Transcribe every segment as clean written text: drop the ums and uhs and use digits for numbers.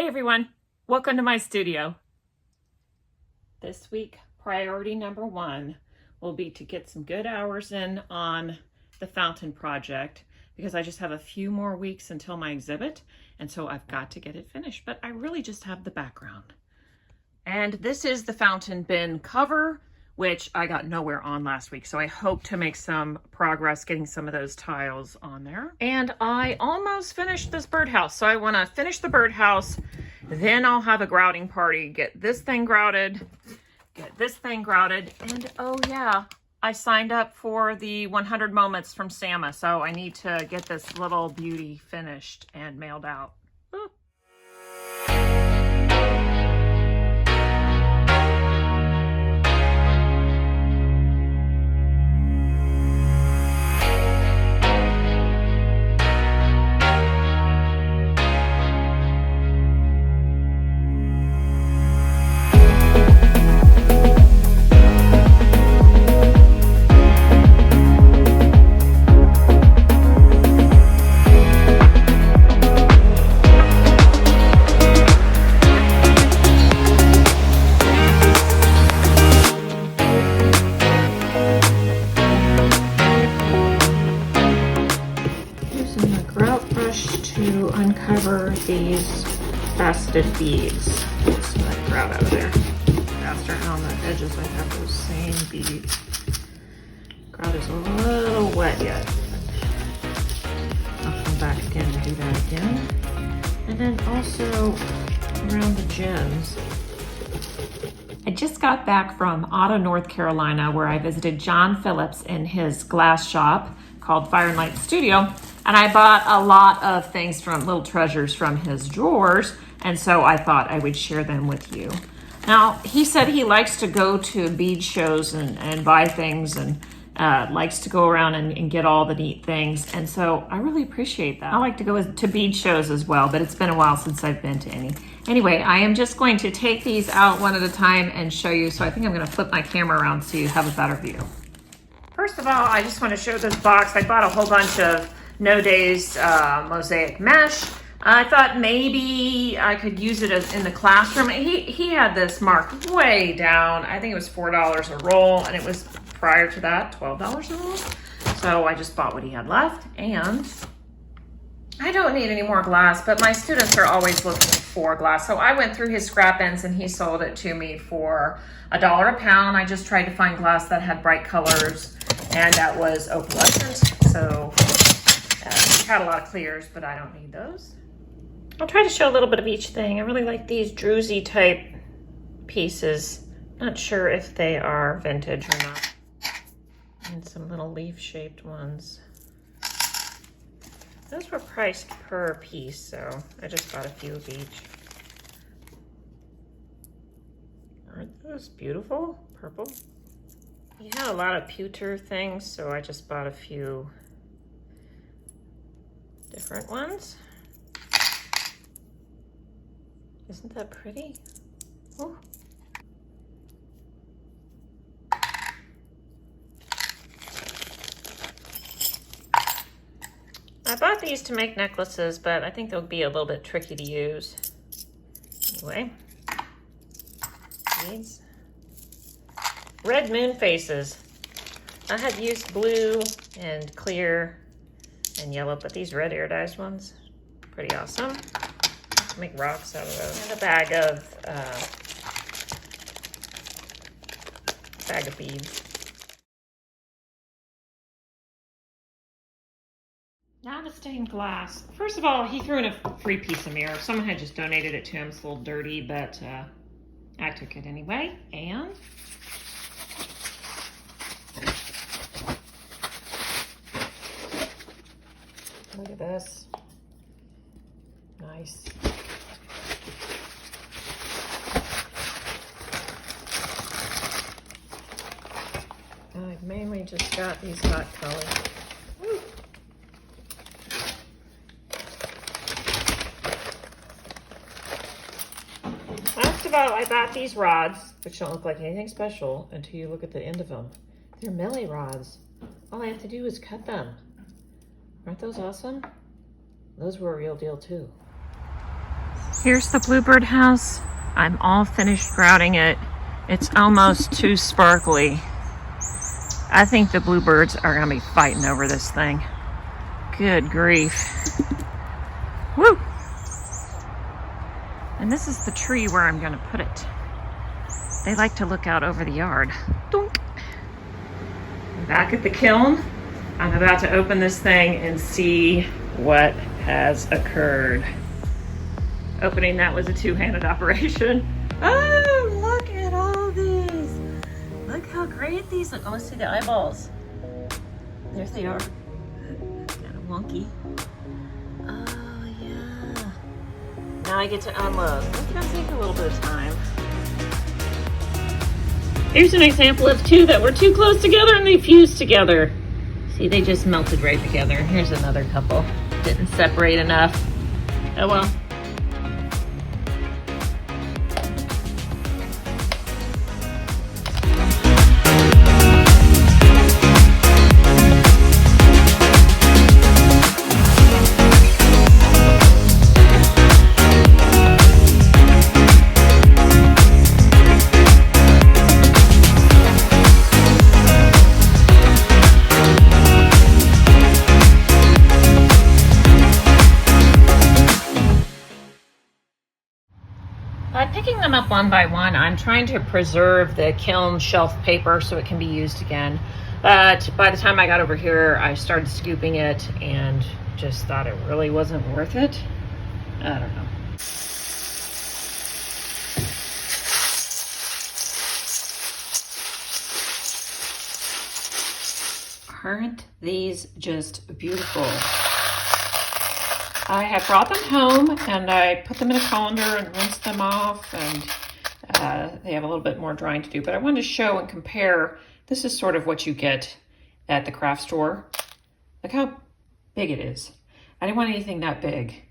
Hey everyone, welcome to my studio. This week, priority number one will be to get some good hours in on the fountain project because I just have a few more weeks until my exhibit, and so I've got to get it finished, but I really just have the background. And this is the fountain bin cover, which I got nowhere on last week, so I hope to make some progress getting some of those tiles on there. And I almost finished this birdhouse, so I want to finish the birdhouse, then I'll have a grouting party, get this thing grouted, and oh yeah, I signed up for the 100 moments from Sama, so I need to get this little beauty finished and mailed out. Ooh. To uncover these faceted beads. So I grout out of there faster, and on the edges I have those same beads. Grout is a little wet yet. I'll come back again and do that again. And then also around the gems. I just got back from Otto, North Carolina, where I visited John Phillips in his glass shop called Fire and Light Studio. And I bought a lot of things from little treasures from his drawers. And so I thought I would share them with you. Now, he said he likes to go to bead shows and buy things and likes to go around and get all the neat things. And so I really appreciate that. I like to go to bead shows as well, but it's been a while since I've been to any. Anyway, I am just going to take these out one at a time and show you. So I think I'm going to flip my camera around so you have a better view. First of all, I just want to show this box. I bought a whole bunch of No Days mosaic mesh. I thought maybe I could use it in the classroom. He had this marked way down. I think it was $4 a roll, and it was prior to that $12 a roll. So I just bought what he had left, and I don't need any more glass, but my students are always looking for glass. So I went through his scrap ends and he sold it to me for $1 a pound. I just tried to find glass that had bright colors and that was opalescent. So had a lot of clears, but I don't need those. I'll try to show a little bit of each thing. I really like these druzy type pieces. Not sure if they are vintage or not. And some little leaf shaped ones. Those were priced per piece, so I just bought a few of each. Aren't those beautiful? Purple. He had a lot of pewter things, so I just bought a few different ones. Isn't that pretty? Ooh. I bought these to make necklaces, but I think they'll be a little bit tricky to use. Anyway, these red moon faces. I had used blue and clear and yellow, but these red iridized ones, pretty awesome. Let's make rocks out of those. And a bag of beads. Now the stained glass. First of all, he threw in a free piece of mirror. Someone had just donated it to him. It's a little dirty, but I took it anyway. And look at this. Nice. I've mainly just got these hot colors. Woo. Last of all, I bought these rods, which don't look like anything special until you look at the end of them. They're melee rods. All I have to do is cut them. Aren't those awesome? Those were a real deal too. Here's the Bluebird house. I'm all finished grouting it. It's almost too sparkly. I think the bluebirds are gonna be fighting over this thing. Good grief. Woo! And this is the tree where I'm gonna put it. They like to look out over the yard. Dunk. Back at the kiln. I'm about to open this thing and see what has occurred. Opening that was a two-handed operation. Oh, look at all these. Look how great these look. Oh, let's see the eyeballs. There they are. Kind of wonky. Oh, yeah. Now I get to unload. It's gonna take a little bit of time. Here's an example of two that were too close together and they fused together. See, they just melted right together. Here's another couple. Didn't separate enough. Oh well. By picking them up one by one, I'm trying to preserve the kiln shelf paper so it can be used again. But by the time I got over here, I started scooping it and just thought it really wasn't worth it. I don't know. Aren't these just beautiful? I have brought them home and I put them in a colander and rinsed them off, and they have a little bit more drying to do, but I wanted to show and compare. This is sort of what you get at the craft store. Look how big it is. I didn't want anything that big,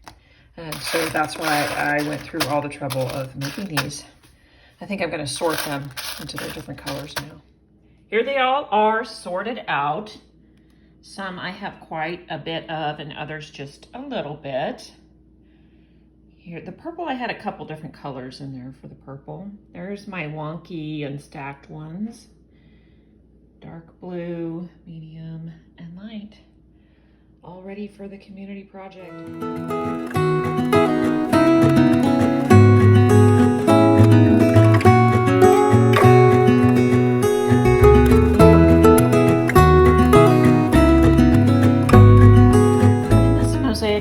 and so that's why I went through all the trouble of making these. I think I'm going to sort them into their different colors now. Here they all are sorted out. Some I have quite a bit of and others just a little bit. Here, the purple, I had a couple different colors in there for the purple. There's my wonky and stacked ones. Dark blue, medium, and light. All ready for the community project.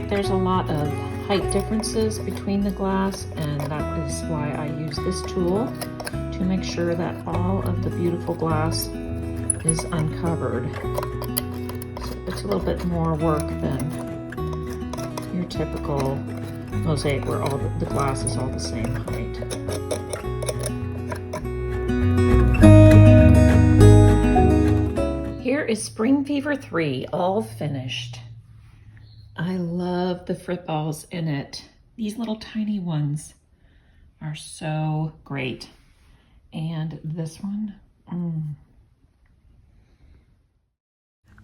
There's a lot of height differences between the glass, and that is why I use this tool to make sure that all of the beautiful glass is uncovered. So it's a little bit more work than your typical mosaic where all the glass is all the same height. Here is Spring Fever 3, all finished. I love the Fritballs in it. These little tiny ones are so great. And this one,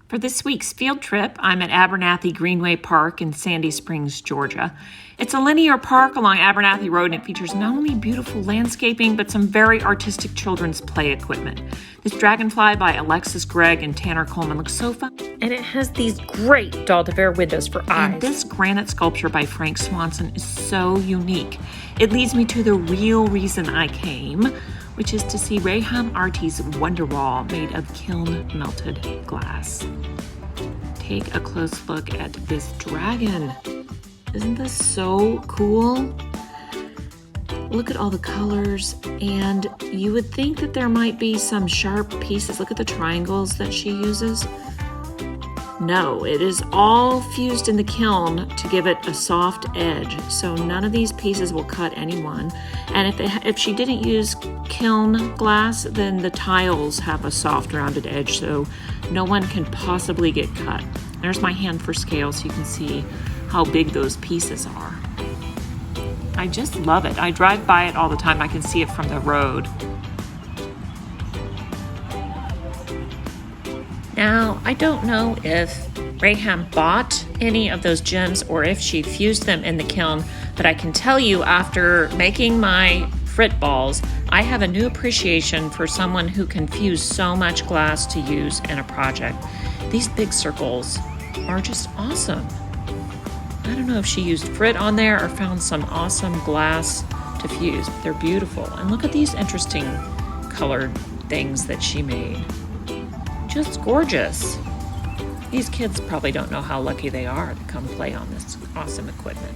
For this week's field trip, I'm at Abernathy Greenway Park in Sandy Springs, Georgia. It's a linear park along Abernathy Road, and it features not only beautiful landscaping, but some very artistic children's play equipment. This dragonfly by Alexis Gregg and Tanner Coleman looks so fun. And it has these great Daldever windows for eyes. And this granite sculpture by Frank Swanson is so unique. It leads me to the real reason I came, which is to see Reham Artie's Wonder Wall made of kiln melted glass. Take a close look at this dragon. Isn't this so cool? Look at all the colors, and you would think that there might be some sharp pieces. Look at the triangles that she uses. No, it is all fused in the kiln to give it a soft edge, so none of these pieces will cut anyone. And if she didn't use kiln glass, then the tiles have a soft rounded edge, so no one can possibly get cut. There's my hand for scale so you can see how big those pieces are. I just love it. I drive by it all the time. I can see it from the road. Now, I don't know if Reham bought any of those gems or if she fused them in the kiln, But I can tell you, after making my Fritballs, I have a new appreciation for someone who can fuse so much glass to use in a project. These big circles are just awesome. I don't know if she used Frit on there or found some awesome glass to fuse. They're beautiful. And look at these interesting colored things that she made. Just gorgeous. These kids probably don't know how lucky they are to come play on this awesome equipment.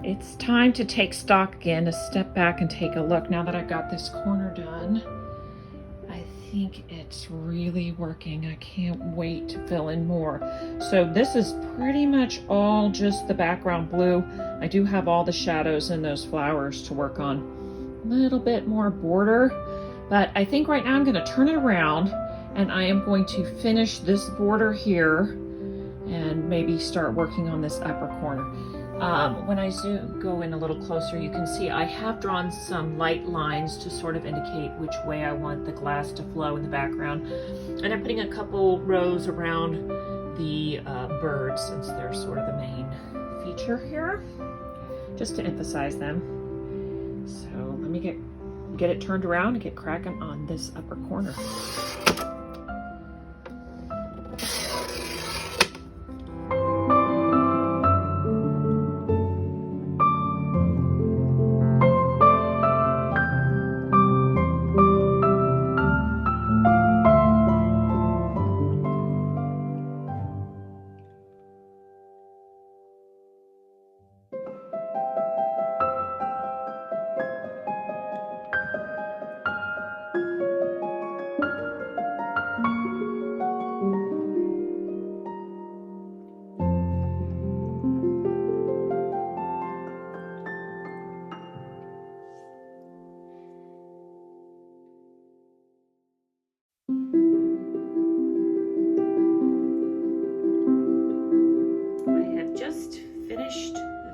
It's time to take stock again, to step back and take a look. Now that I've got this corner done, I think it's really working. I can't wait to fill in more. So this is pretty much all just the background blue. I do have all the shadows and those flowers to work on. A little bit more border, but I think right now I'm going to turn it around and I am going to finish this border here and maybe start working on this upper corner. When I go in a little closer, you can see I have drawn some light lines to sort of indicate which way I want the glass to flow in the background. And I'm putting a couple rows around the birds, since they're sort of the main feature here, just to emphasize them. So let me get it turned around and get cracking on this upper corner.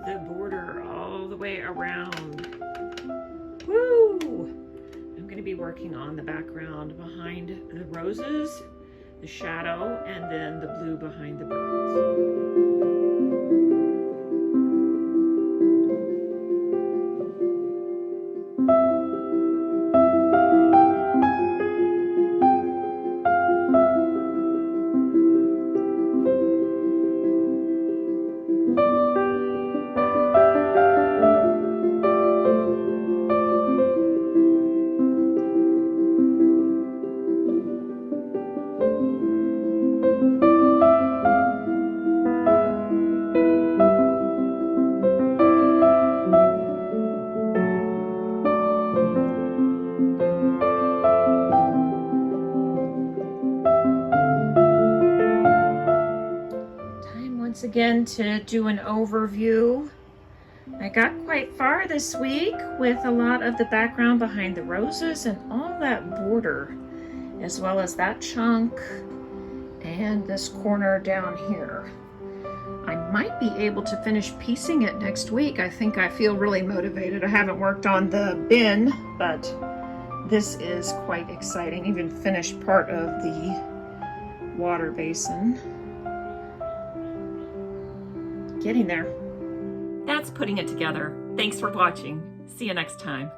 The border all the way around. Woo! I'm going to be working on the background behind the roses, the shadow, and then the blue behind the birds. Again to do an overview. I got quite far this week with a lot of the background behind the roses and all that border, as well as that chunk and this corner down here. I might be able to finish piecing it next week. I think I feel really motivated. I haven't worked on the bin, but this is quite exciting. Even finished part of the water basin. Getting there. That's putting it together. Thanks for watching. See you next time.